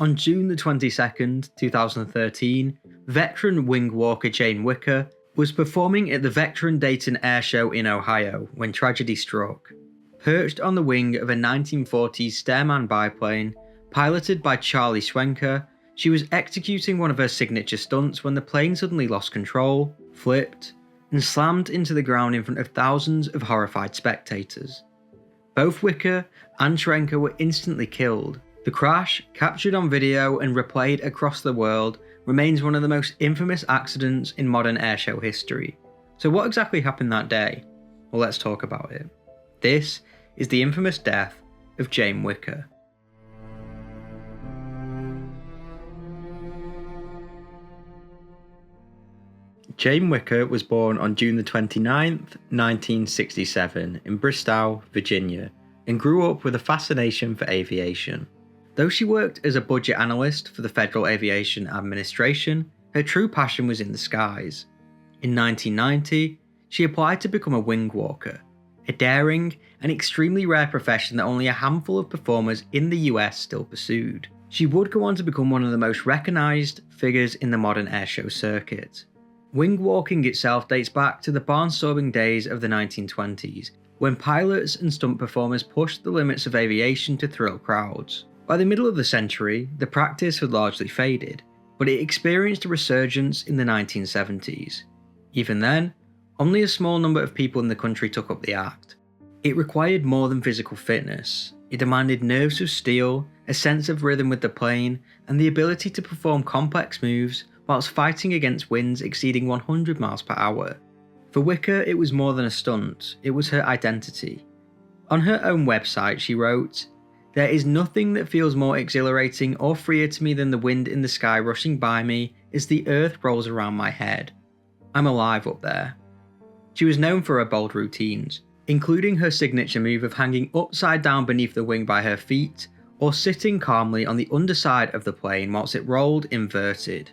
On June the 22nd, 2013, veteran wing walker Jane Wicker was performing at the Vectren Dayton Air Show in Ohio when tragedy struck. Perched on the wing of a 1940s Stearman biplane, piloted by Charlie Schwenker, she was executing one of her signature stunts when the plane suddenly lost control, flipped, and slammed into the ground in front of thousands of horrified spectators. Both Wicker and Schwenker were instantly killed. The crash, captured on video and replayed across the world, remains one of the most infamous accidents in modern airshow history. So what exactly happened that day? Well, let's talk about it. This is the infamous death of Jane Wicker. Jane Wicker was born on June the 29th, 1967 in Bristow, Virginia, and grew up with a fascination for aviation. Though she worked as a budget analyst for the Federal Aviation Administration, her true passion was in the skies. In 1990, she applied to become a wing walker, a daring and extremely rare profession that only a handful of performers in the US still pursued. She would go on to become one of the most recognised figures in the modern airshow circuit. Wing walking itself dates back to the barnstorming days of the 1920s, when pilots and stunt performers pushed the limits of aviation to thrill crowds. By the middle of the century, the practice had largely faded, but it experienced a resurgence in the 1970s. Even then, only a small number of people in the country took up the act. It required more than physical fitness. It demanded nerves of steel, a sense of rhythm with the plane, and the ability to perform complex moves whilst fighting against winds exceeding 100 miles per hour. For Wicker, it was more than a stunt, it was her identity. On her own website, she wrote, "There is nothing that feels more exhilarating or freer to me than the wind in the sky rushing by me as the earth rolls around my head. I'm alive up there." She was known for her bold routines, including her signature move of hanging upside down beneath the wing by her feet, or sitting calmly on the underside of the plane whilst it rolled inverted.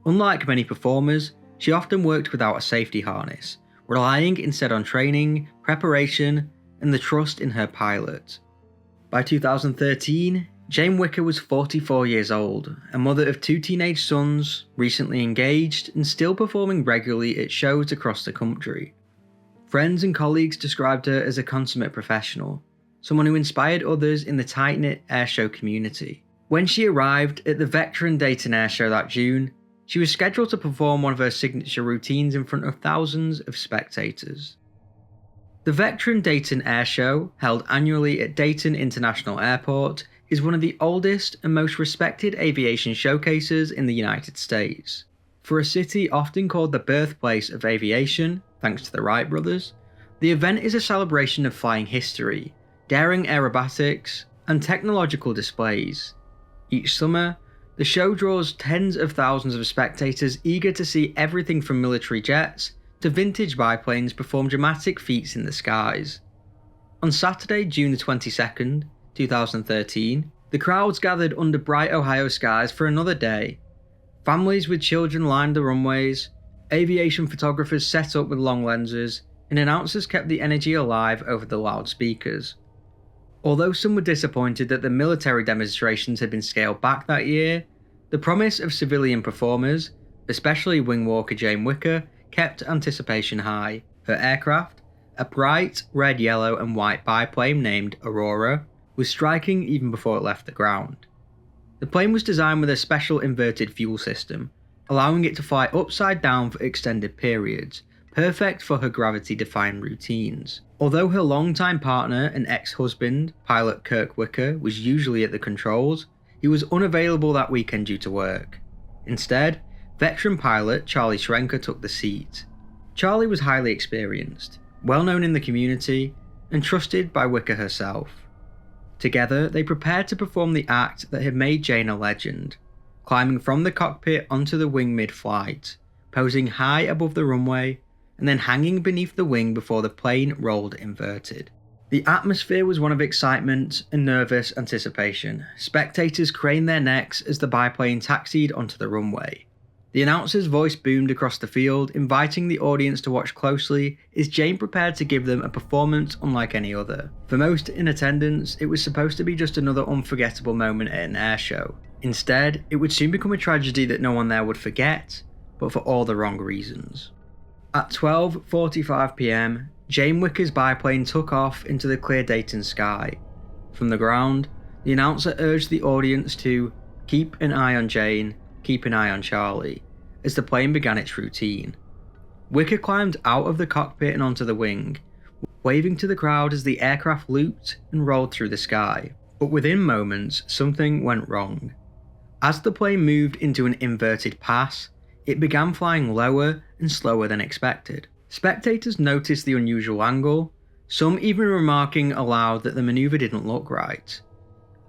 Unlike many performers, she often worked without a safety harness, relying instead on training, preparation, and the trust in her pilot. By 2013, Jane Wicker was 44 years old, a mother of 2 teenage sons, recently engaged, and still performing regularly at shows across the country. Friends and colleagues described her as a consummate professional, someone who inspired others in the tight-knit airshow community. When she arrived at the Vectren Dayton Air Show that June, she was scheduled to perform one of her signature routines in front of thousands of spectators. The Vectren Dayton Air Show, held annually at Dayton International Airport, is one of the oldest and most respected aviation showcases in the United States. For a city often called the birthplace of aviation, thanks to the Wright brothers, the event is a celebration of flying history, daring aerobatics, and technological displays. Each summer, the show draws tens of thousands of spectators eager to see everything from military jets to vintage biplanes perform dramatic feats in the skies. On Saturday, June the 22nd, 2013, the crowds gathered under bright Ohio skies for another day. Families with children lined the runways, aviation photographers set up with long lenses, and announcers kept the energy alive over the loudspeakers. Although some were disappointed that the military demonstrations had been scaled back that year, the promise of civilian performers, especially wing walker Jane Wicker, kept anticipation high. Her aircraft, a bright red, yellow and white biplane named Aurora, was striking even before it left the ground. The plane was designed with a special inverted fuel system, allowing it to fly upside down for extended periods, perfect for her gravity-defying routines. Although her longtime partner and ex-husband, pilot Kirk Wicker, was usually at the controls, he was unavailable that weekend due to work. Instead, veteran pilot Charlie Schwenker took the seat. Charlie was highly experienced, well known in the community, and trusted by Wicker herself. Together, they prepared to perform the act that had made Jane a legend, climbing from the cockpit onto the wing mid-flight, posing high above the runway, and then hanging beneath the wing before the plane rolled inverted. The atmosphere was one of excitement and nervous anticipation. Spectators craned their necks as the biplane taxied onto the runway. The announcer's voice boomed across the field, inviting the audience to watch closely as Jane prepared to give them a performance unlike any other. For most in attendance, it was supposed to be just another unforgettable moment at an air show, Instead, it would soon become a tragedy that no one there would forget, but for all the wrong reasons. At 12:45 PM, Jane Wicker's biplane took off into the clear Dayton sky. From the ground, the announcer urged the audience to keep an eye on Jane, keep an eye on Charlie, as the plane began its routine. Wicker climbed out of the cockpit and onto the wing, waving to the crowd as the aircraft looped and rolled through the sky. But within moments, something went wrong. As the plane moved into an inverted pass, it began flying lower and slower than expected. Spectators noticed the unusual angle, some even remarking aloud that the maneuver didn't look right.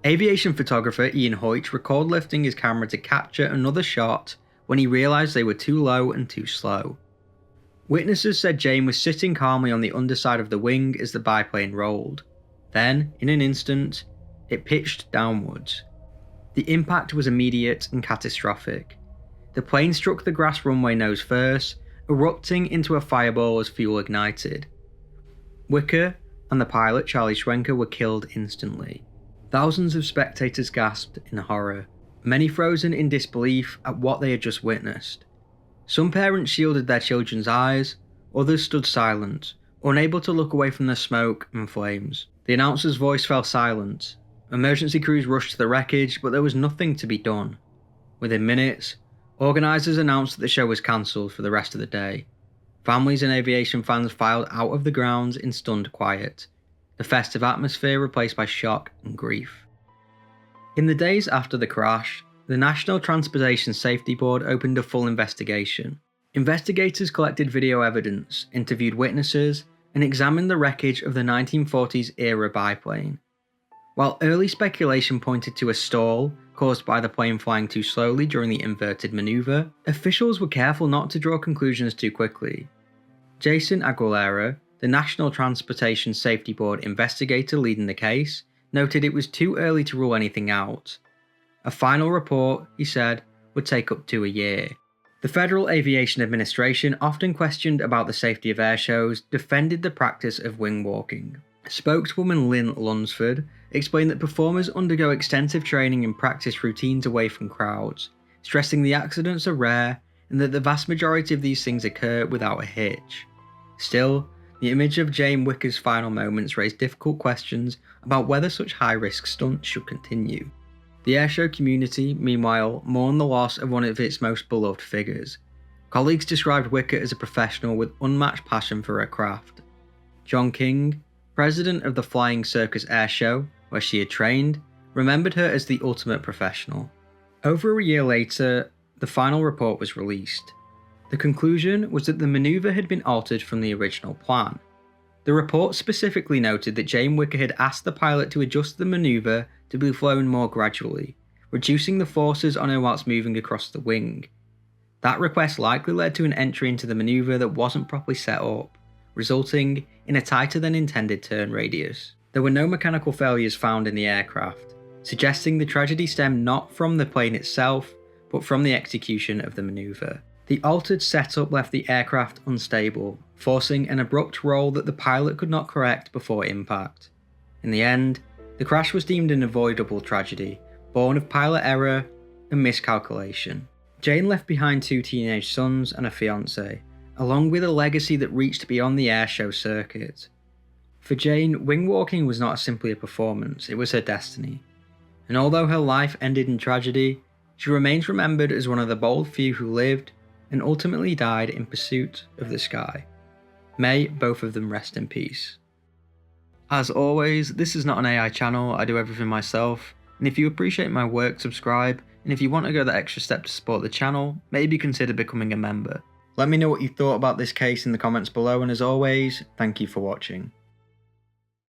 Aviation photographer Ian Hoyt recalled lifting his camera to capture another shot when he realised they were too low and too slow. Witnesses said Jane was sitting calmly on the underside of the wing as the biplane rolled. Then, in an instant, it pitched downwards. The impact was immediate and catastrophic. The plane struck the grass runway nose first, erupting into a fireball as fuel ignited. Wicker and the pilot Charlie Schwenker were killed instantly. Thousands of spectators gasped in horror, many frozen in disbelief at what they had just witnessed. Some parents shielded their children's eyes, others stood silent, unable to look away from the smoke and flames. The announcer's voice fell silent. Emergency crews rushed to the wreckage, but there was nothing to be done. Within minutes, organisers announced that the show was cancelled for the rest of the day. Families and aviation fans filed out of the grounds in stunned quiet, the festive atmosphere replaced by shock and grief. In the days after the crash, the National Transportation Safety Board opened a full investigation. Investigators collected video evidence, interviewed witnesses, and examined the wreckage of the 1940s era biplane. While early speculation pointed to a stall caused by the plane flying too slowly during the inverted maneuver, officials were careful not to draw conclusions too quickly. Jason Aguilera, the National Transportation Safety Board investigator leading the case, noted it was too early to rule anything out. A final report, he said, would take up to a year. The Federal Aviation Administration, often questioned about the safety of air shows, defended the practice of wing walking. Spokeswoman Lynn Lunsford explained that performers undergo extensive training and practice routines away from crowds, stressing the accidents are rare and that the vast majority of these things occur without a hitch. Still, the image of Jane Wicker's final moments raised difficult questions about whether such high-risk stunts should continue. The airshow community, meanwhile, mourned the loss of one of its most beloved figures. Colleagues described Wicker as a professional with unmatched passion for her craft. John King, president of the Flying Circus Air Show, where she had trained, remembered her as the ultimate professional. Over a year later, the final report was released. The conclusion was that the maneuver had been altered from the original plan. The report specifically noted that Jane Wicker had asked the pilot to adjust the maneuver to be flown more gradually, reducing the forces on her whilst moving across the wing. That request likely led to an entry into the maneuver that wasn't properly set up, resulting in a tighter than intended turn radius. There were no mechanical failures found in the aircraft, suggesting the tragedy stemmed not from the plane itself, but from the execution of the maneuver. The altered setup left the aircraft unstable, forcing an abrupt roll that the pilot could not correct before impact. In the end, the crash was deemed an avoidable tragedy, born of pilot error and miscalculation. Jane left behind 2 teenage sons and a fiancé, along with a legacy that reached beyond the airshow circuit. For Jane, wing walking was not simply a performance, it was her destiny. And although her life ended in tragedy, she remains remembered as one of the bold few who lived and ultimately died in pursuit of the sky. May both of them rest in peace. As always, this is not an AI channel, I do everything myself, and if you appreciate my work, subscribe, and if you want to go the extra step to support the channel, maybe consider becoming a member. Let me know what you thought about this case in the comments below, and as always, thank you for watching.